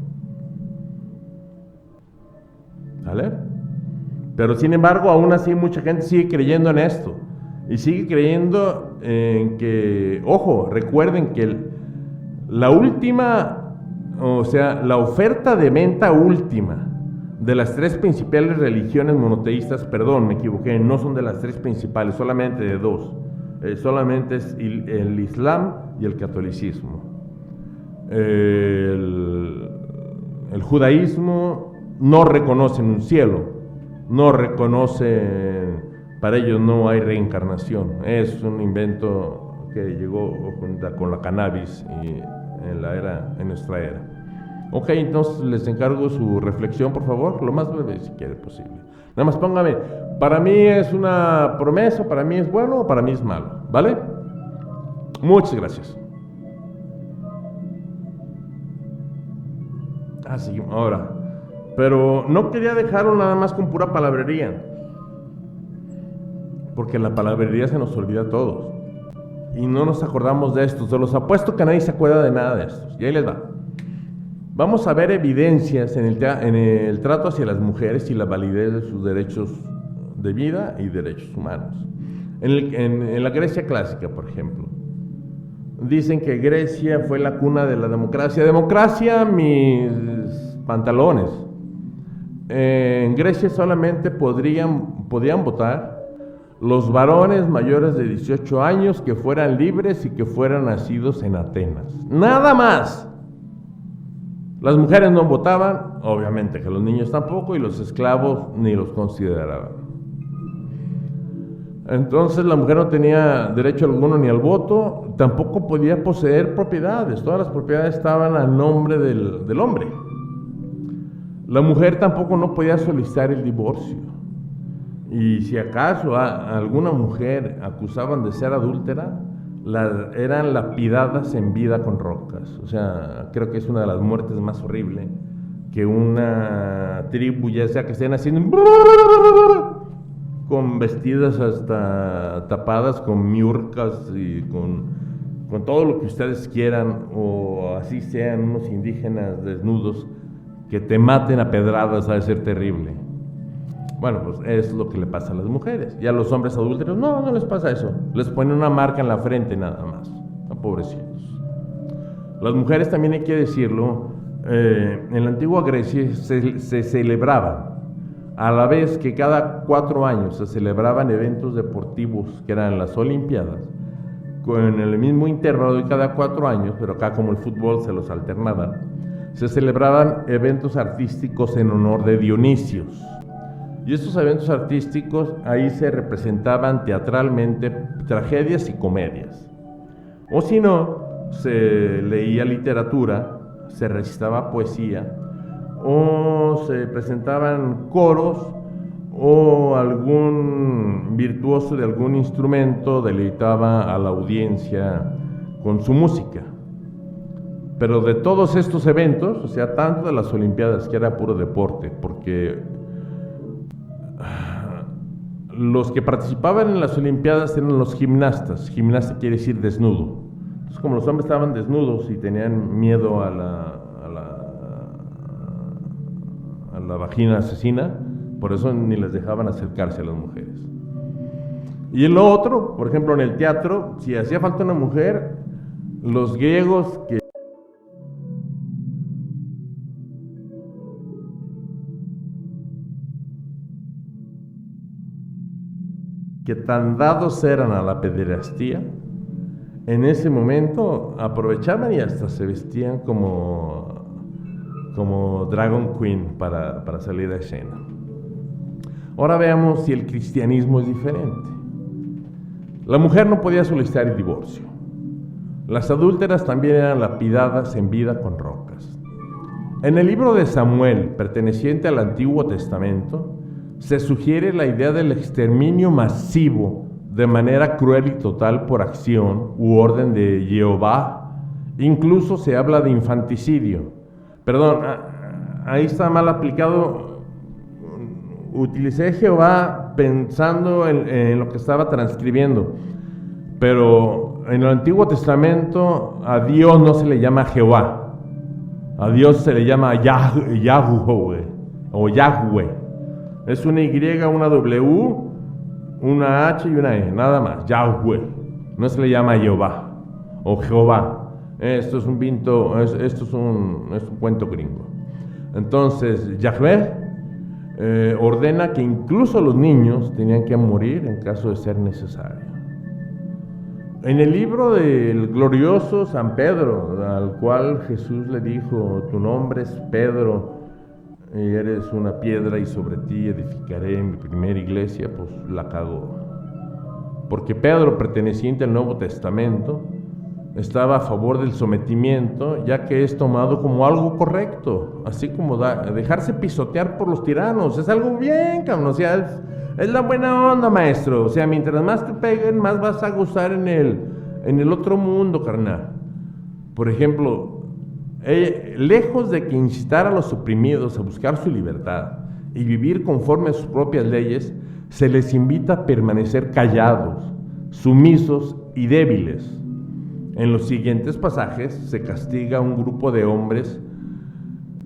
¿Vale? Pero sin embargo, aún así mucha gente sigue creyendo en esto. Y sigue creyendo en que, ojo, recuerden que la última, o sea, la oferta de venta última de las tres principales religiones monoteístas, perdón, me equivoqué, no son de las tres principales, solamente de dos. Solamente es el Islam y el catolicismo. El judaísmo no reconoce un cielo, no reconoce, para ellos no hay reencarnación, es un invento que llegó con la cannabis y en nuestra era. Ok, entonces les encargo su reflexión, por favor, lo más breve si quiere posible. Nada más póngame, para mí es una promesa, para mí es bueno o para mí es malo, ¿vale? Muchas gracias. Sí, ahora, pero no quería dejarlo nada más con pura palabrería, porque la palabrería se nos olvida a todos y no nos acordamos de esto. Se los apuesto que nadie se acuerda de nada de estos. Y ahí les va. Vamos a ver evidencias en el trato hacia las mujeres y la validez de sus derechos de vida y derechos humanos. En la Grecia clásica, por ejemplo, dicen que Grecia fue la cuna de la democracia. Democracia, mis pantalones. En Grecia solamente podían votar los varones mayores de 18 años que fueran libres y que fueran nacidos en Atenas. Nada más. Las mujeres no votaban, obviamente que los niños tampoco, y los esclavos ni los consideraban. Entonces la mujer no tenía derecho alguno ni al voto, tampoco podía poseer propiedades. Todas las propiedades estaban a nombre del hombre. La mujer tampoco no podía solicitar el divorcio. Y si acaso a alguna mujer acusaban de ser adúltera, eran lapidadas en vida con rocas. O sea, creo que es una de las muertes más horribles que una tribu, ya sea que estén haciendo con vestidas hasta tapadas con miurcas y con todo lo que ustedes quieran, o así sean unos indígenas desnudos, que te maten a pedradas, ha de ser terrible. Bueno, pues es lo que le pasa a las mujeres. Y a los hombres adúlteros, no les pasa eso. Les ponen una marca en la frente nada más. Pobrecitos. Las mujeres, también hay que decirlo, en la antigua Grecia se celebraban, a la vez que cada 4 años se celebraban eventos deportivos que eran las Olimpiadas, con el mismo intervalo de cada 4 años, pero acá como el fútbol se los alternaban, se celebraban eventos artísticos en honor de Dionisios. Y estos eventos artísticos, ahí se representaban teatralmente tragedias y comedias. O si no, se leía literatura, se recitaba poesía, o se presentaban coros, o algún virtuoso de algún instrumento deleitaba a la audiencia con su música. Pero de todos estos eventos, o sea, tanto de las Olimpiadas, que era puro deporte, porque los que participaban en las Olimpiadas eran los gimnastas. Gimnasta quiere decir desnudo. Entonces, como los hombres estaban desnudos y tenían miedo a la vagina asesina, por eso ni les dejaban acercarse a las mujeres. Y en lo otro, por ejemplo, en el teatro, si hacía falta una mujer, los griegos que tan dados eran a la pederastía, en ese momento aprovechaban y hasta se vestían como Dragon Queen para salir a escena. Ahora veamos si el cristianismo es diferente. La mujer no podía solicitar el divorcio. Las adúlteras también eran lapidadas en vida con rocas. En el libro de Samuel, perteneciente al Antiguo Testamento, se sugiere la idea del exterminio masivo de manera cruel y total por acción u orden de Jehová. Incluso se habla de infanticidio. Perdón, ahí está mal aplicado. Utilicé Jehová pensando en lo que estaba transcribiendo, pero en el Antiguo Testamento a Dios no se le llama Jehová, a Dios se le llama Yahweh o Yahweh. Es una Y, una W, una H y una E, nada más, Yahweh. No se le llama Jehová o Jehová. Esto es un cuento gringo. Entonces, Yahweh ordena que incluso los niños tenían que morir en caso de ser necesario. En el libro del glorioso San Pedro, al cual Jesús le dijo, tu nombre es Pedro, y eres una piedra y sobre ti edificaré mi primera iglesia, pues la cagó. Porque Pedro, perteneciente al Nuevo Testamento, estaba a favor del sometimiento, ya que es tomado como algo correcto, así como dejarse pisotear por los tiranos, es algo bien, cabrón, o sea, es la buena onda, maestro, o sea, mientras más te peguen, más vas a gozar en el otro mundo, carnal. Por ejemplo, lejos de que incitar a los oprimidos a buscar su libertad y vivir conforme a sus propias leyes, se les invita a permanecer callados, sumisos y débiles. En los siguientes pasajes se castiga a un grupo de hombres,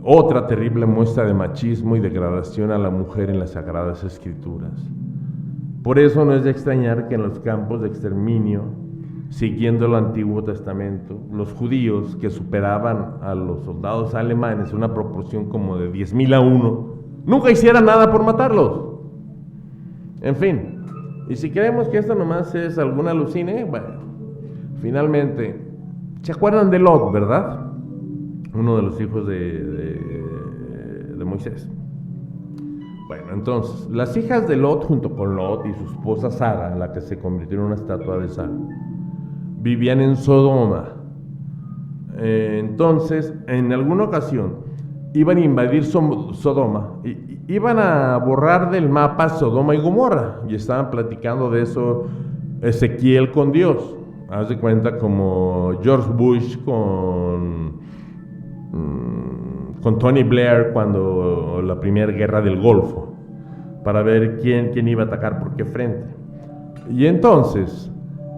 otra terrible muestra de machismo y degradación a la mujer en las Sagradas Escrituras. Por eso no es de extrañar que en los campos de exterminio, siguiendo el Antiguo Testamento, los judíos, que superaban a los soldados alemanes en una proporción como de 10,000 a 1, nunca hicieran nada por matarlos. En fin, y si creemos que esto nomás es algún alucine, bueno, finalmente, ¿se acuerdan de Lot, verdad? Uno de los hijos de Moisés. Bueno, entonces, las hijas de Lot, junto con Lot y su esposa Sara, la que se convirtió en una estatua de sal, vivían en Sodoma. Entonces, en alguna ocasión, iban a invadir Sodoma, iban a borrar del mapa Sodoma y Gomorra, y estaban platicando de eso Ezequiel con Dios. haz de cuenta como George Bush con Tony Blair cuando la primera guerra del Golfo, para ver quién iba a atacar por qué frente. Y entonces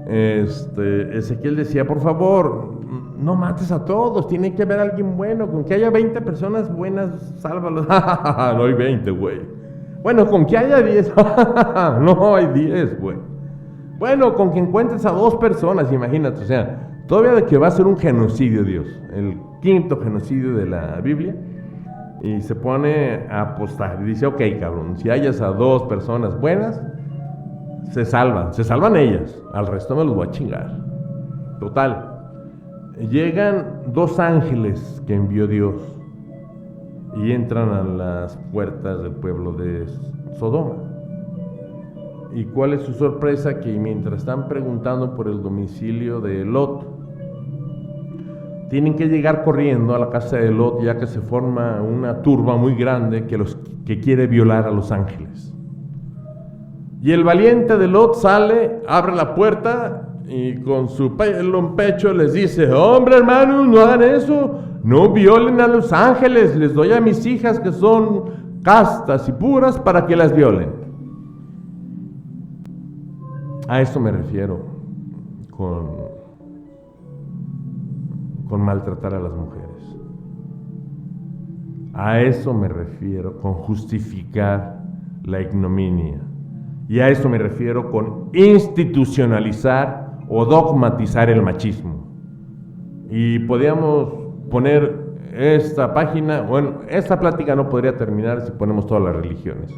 Ezequiel decía, por favor, no mates a todos, tiene que haber alguien bueno, con que haya 20 personas buenas, sálvalos. No hay 20, güey. Bueno, con que haya 10, no hay 10, güey. Bueno, con que encuentres a 2 personas, imagínate, o sea, todavía de que va a ser un genocidio, Dios, el 5º genocidio de la Biblia, y se pone a apostar, y dice, ok, cabrón, si hayas a 2 personas buenas, se salvan ellas, al resto me los voy a chingar. Total, llegan 2 ángeles que envió Dios, y entran a las puertas del pueblo de Sodoma. ¿Y cuál es su sorpresa? Que mientras están preguntando por el domicilio de Lot, tienen que llegar corriendo a la casa de Lot, ya que se forma una turba muy grande que quiere violar a los ángeles. Y el valiente de Lot sale, abre la puerta y con su pelo en pecho les dice, hombre hermanos, no hagan eso, no violen a los ángeles, les doy a mis hijas que son castas y puras para que las violen. A eso me refiero con maltratar a las mujeres. A eso me refiero con justificar la ignominia. Y a eso me refiero con institucionalizar o dogmatizar el machismo. Y podríamos poner esta página, bueno, esta plática no podría terminar si ponemos todas las religiones.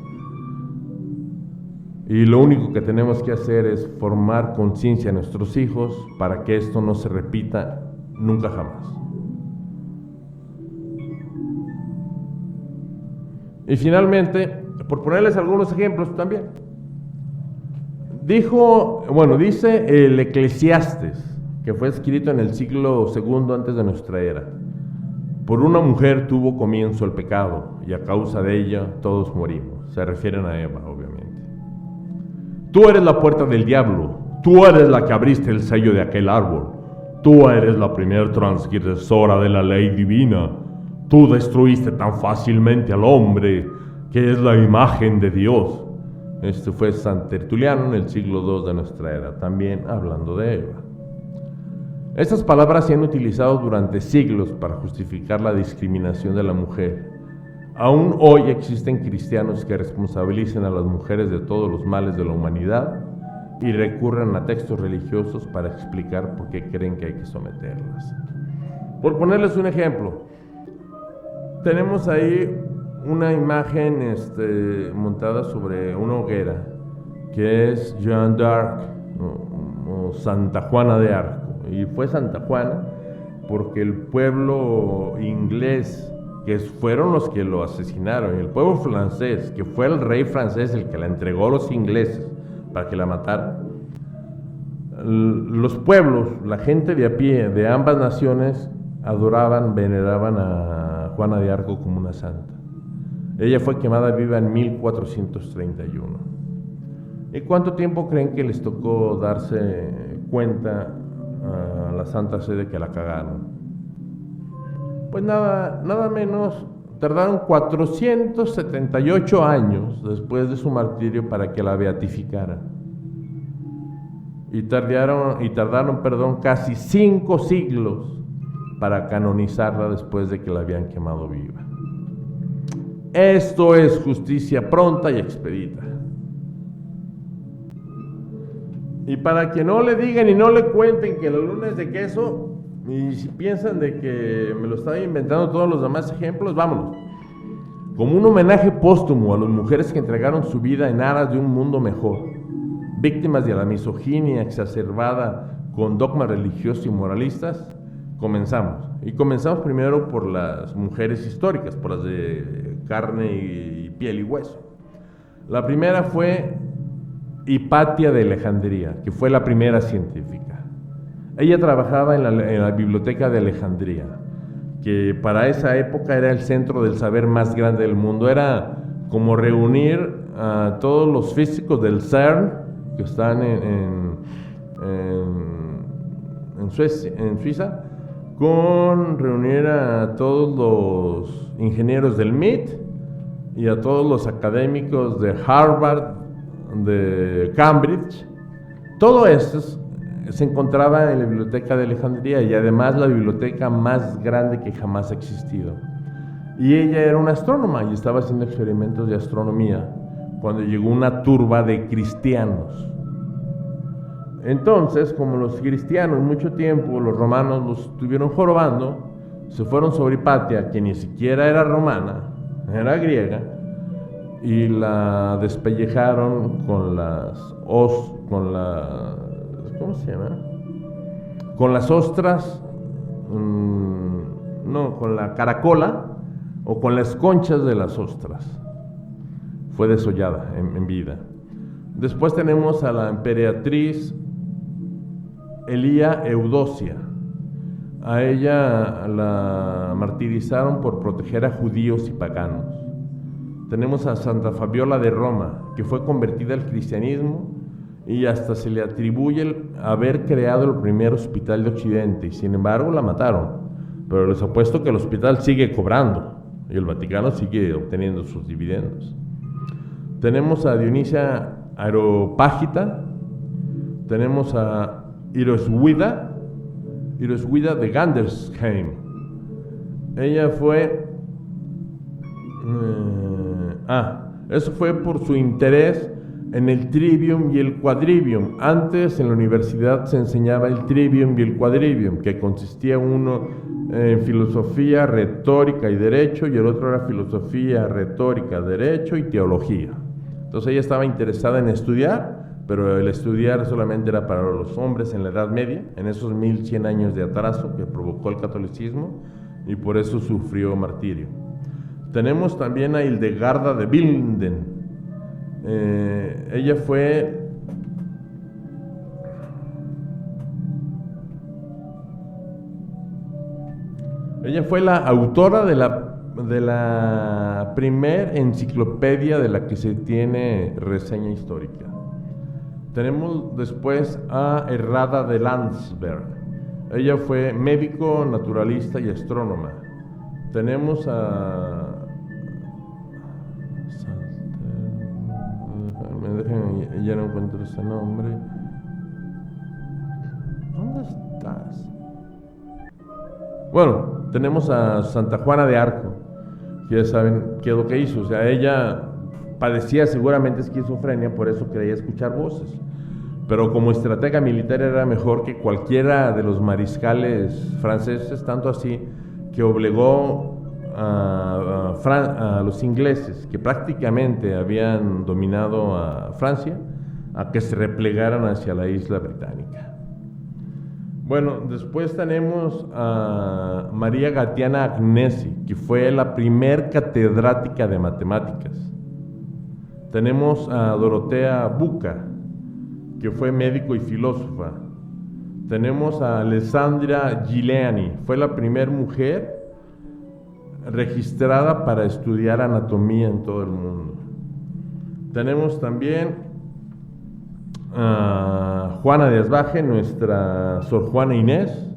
Y lo único que tenemos que hacer es formar conciencia a nuestros hijos para que esto no se repita nunca jamás. Y finalmente, por ponerles algunos ejemplos también, dice el Eclesiastes, que fue escrito en el siglo II antes de nuestra era: por una mujer tuvo comienzo el pecado, y a causa de ella todos morimos. Se refieren a Eva, obviamente. Tú eres la puerta del diablo, tú eres la que abriste el sello de aquel árbol, tú eres la primera transgresora de la ley divina, tú destruiste tan fácilmente al hombre, que es la imagen de Dios. Este fue San Tertuliano en el siglo II de nuestra era, también hablando de Eva. Estas palabras se han utilizado durante siglos para justificar la discriminación de la mujer. Aún hoy existen cristianos que responsabilizan a las mujeres de todos los males de la humanidad y recurren a textos religiosos para explicar por qué creen que hay que someterlas. Por ponerles un ejemplo, tenemos ahí una imagen montada sobre una hoguera, que es Jeanne d'Arc, o Santa Juana de Arco. Y fue Santa Juana porque el pueblo inglés, que fueron los que lo asesinaron, y el pueblo francés, que fue el rey francés el que la entregó a los ingleses para que la mataran, los pueblos, la gente de a pie de ambas naciones adoraban, veneraban a Juana de Arco como una santa. Ella fue quemada viva en 1431. ¿Y cuánto tiempo creen que les tocó darse cuenta a la Santa Sede que la cagaron? Pues nada menos, tardaron 478 años después de su martirio para que la beatificaran. Y tardaron casi 5 siglos para canonizarla después de que la habían quemado viva. Esto es justicia pronta y expedita. Y para que no le digan y no le cuenten que la luna es de queso, y si piensan de que me lo estaba inventando todos los demás ejemplos, vámonos. Como un homenaje póstumo a las mujeres que entregaron su vida en aras de un mundo mejor, víctimas de la misoginia exacerbada con dogmas religiosos y moralistas, comenzamos. Y comenzamos primero por las mujeres históricas, por las de carne y piel y hueso. La primera fue Hipatia de Alejandría, que fue la primera científica. Ella trabajaba en la biblioteca de Alejandría, que para esa época era el centro del saber más grande del mundo. Era como reunir a todos los físicos del CERN, que están en Suiza, con reunir a todos los ingenieros del MIT y a todos los académicos de Harvard, de Cambridge. Todo esto se encontraba en la biblioteca de Alejandría, y además la biblioteca más grande que jamás ha existido. Y ella era una astrónoma y estaba haciendo experimentos de astronomía cuando llegó una turba de cristianos. Entonces, como los cristianos mucho tiempo, los romanos los estuvieron jorobando, se fueron sobre Hipatia, que ni siquiera era romana, era griega, y la despellejaron con ¿cómo se llama? Con las ostras, con la caracola o con las conchas de las ostras. Fue desollada en vida. Después tenemos a la emperatriz Elía Eudocia. A ella la martirizaron por proteger a judíos y paganos. Tenemos a Santa Fabiola de Roma, que fue convertida al cristianismo y hasta se le atribuye haber creado el primer hospital de Occidente, y sin embargo la mataron. Pero les apuesto que el hospital sigue cobrando y el Vaticano sigue obteniendo sus dividendos. Tenemos a Dionisia Areopágita, tenemos a Hiroswida de Gandersheim. Ella fue... eso fue por su interés en el trivium y el quadrivium. Antes en la universidad se enseñaba el trivium y el quadrivium, que consistía uno en filosofía, retórica y derecho, y el otro era filosofía, retórica, derecho y teología. Entonces ella estaba interesada en estudiar, pero el estudiar solamente era para los hombres en la Edad Media, en esos 1100 años de atraso que provocó el catolicismo, y por eso sufrió martirio. Tenemos también a Hildegarda de Bingen. Ella fue la autora de la primer enciclopedia de la que se tiene reseña histórica. Tenemos después a Errada de Landsberg. Ella fue médico, naturalista y astrónoma. Tenemos a... ya no encuentro ese nombre. ¿Dónde estás? Bueno, tenemos a Santa Juana de Arco, que ya saben qué es lo que hizo. O sea, ella padecía seguramente esquizofrenia, por eso quería escuchar voces. Pero como estratega militar era mejor que cualquiera de los mariscales franceses, tanto así que obligó a los ingleses, que prácticamente habían dominado a Francia, a que se replegaran hacia la isla británica. Bueno, después tenemos a María Gatiana Agnesi, que fue la primer catedrática de matemáticas. Tenemos a Dorotea Bucca, que fue médico y filósofa. Tenemos a Alessandra Giuliani, fue la primera mujer registrada para estudiar anatomía en todo el mundo. Tenemos también a Juana de Asbaje, nuestra Sor Juana Inés.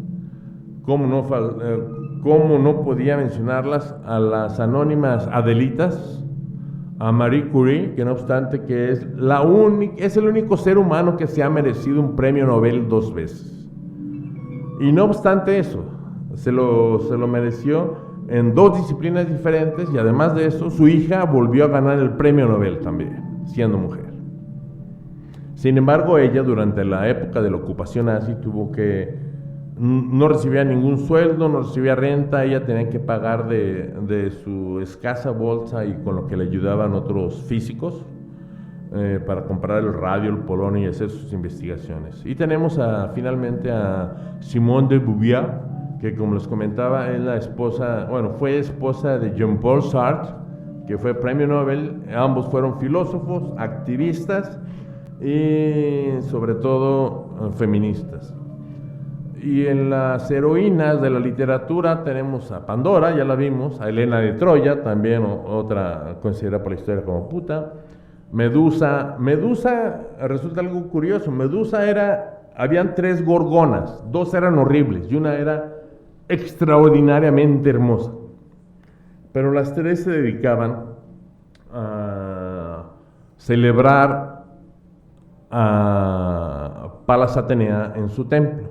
¿Cómo no podía mencionarlas? A las anónimas Adelitas, a Marie Curie, que no obstante que es el único ser humano que se ha merecido un premio Nobel 2 veces. Y no obstante eso, se lo mereció en 2 disciplinas diferentes, y además de eso, su hija volvió a ganar el premio Nobel también, siendo mujer. Sin embargo, ella durante la época de la ocupación nazi no recibía ningún sueldo, no recibía renta, ella tenía que pagar de su escasa bolsa y con lo que le ayudaban otros físicos para comprar el radio, el polonio y hacer sus investigaciones. Y tenemos finalmente a Simone de Beauvoir, que como les comentaba, fue esposa de Jean-Paul Sartre, que fue premio Nobel. Ambos fueron filósofos, activistas y sobre todo feministas. Y en las heroínas de la literatura tenemos a Pandora, ya la vimos, a Helena de Troya, también otra considerada por la historia como puta. Medusa, resulta algo curioso, Medusa era habían 3 gorgonas, 2 eran horribles y una era extraordinariamente hermosa. Pero las 3 se dedicaban a celebrar a Palas Atenea en su templo.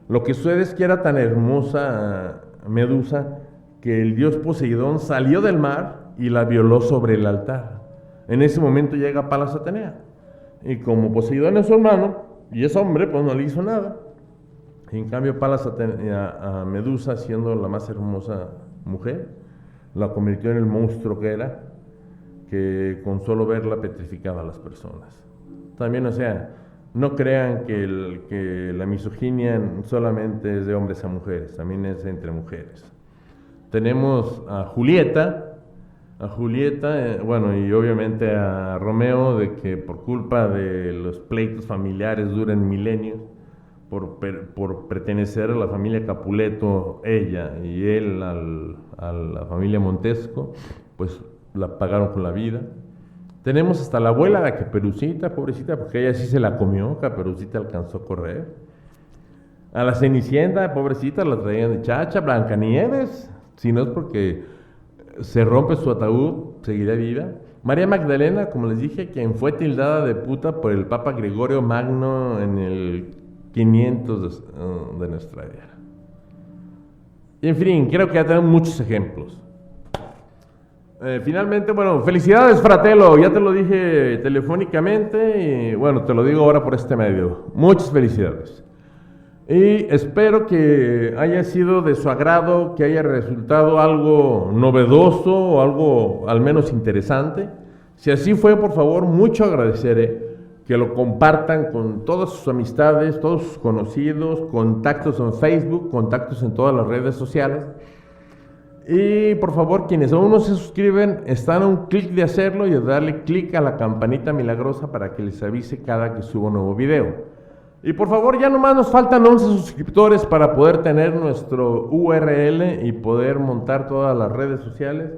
Lo que sucede es que era tan hermosa Medusa que el dios Poseidón salió del mar y la violó sobre el altar. En ese momento llega Palas Atenea y como Poseidón es su hermano y es hombre, pues no le hizo nada. Y en cambio Palas Atenea, a Medusa, siendo la más hermosa mujer, la convirtió en el monstruo que era, que con solo verla petrificaba a las personas. También, o sea, no crean que la misoginia solamente es de hombres a mujeres, también es entre mujeres. Tenemos a Julieta, bueno, y obviamente a Romeo, de que por culpa de los pleitos familiares duran milenios, por pertenecer a la familia Capuleto, ella y él a la familia Montesco, pues la pagaron con la vida. Tenemos hasta la abuela de Caperucita, pobrecita, porque ella sí se la comió, Caperucita alcanzó a correr. A la Cenicienta, pobrecita, la traían de chacha. Blancanieves, si no es porque se rompe su ataúd, seguirá viva. María Magdalena, como les dije, quien fue tildada de puta por el Papa Gregorio Magno en el 500 de nuestra era. Y en fin, creo que ya tenemos muchos ejemplos. Finalmente, bueno, felicidades, Fratello, ya te lo dije telefónicamente y bueno, te lo digo ahora por este medio. Muchas felicidades. Y espero que haya sido de su agrado, que haya resultado algo novedoso o algo al menos interesante. Si así fue, por favor, mucho agradeceré que lo compartan con todas sus amistades, todos sus conocidos, contactos en Facebook, contactos en todas las redes sociales. Y por favor, quienes aún no se suscriben, están a un clic de hacerlo y de darle clic a la campanita milagrosa para que les avise cada que suba un nuevo video. Y por favor, ya nomás nos faltan 11 suscriptores para poder tener nuestro URL y poder montar todas las redes sociales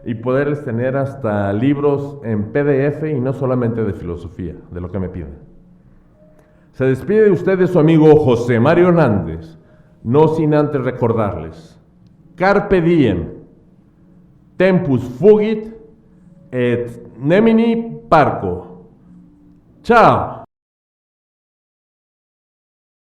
y poderles tener hasta libros en PDF y no solamente de filosofía, de lo que me piden. Se despide de ustedes su amigo José Mario Hernández, no sin antes recordarles: Carpe diem, tempus fugit, et nemini parco. Chao.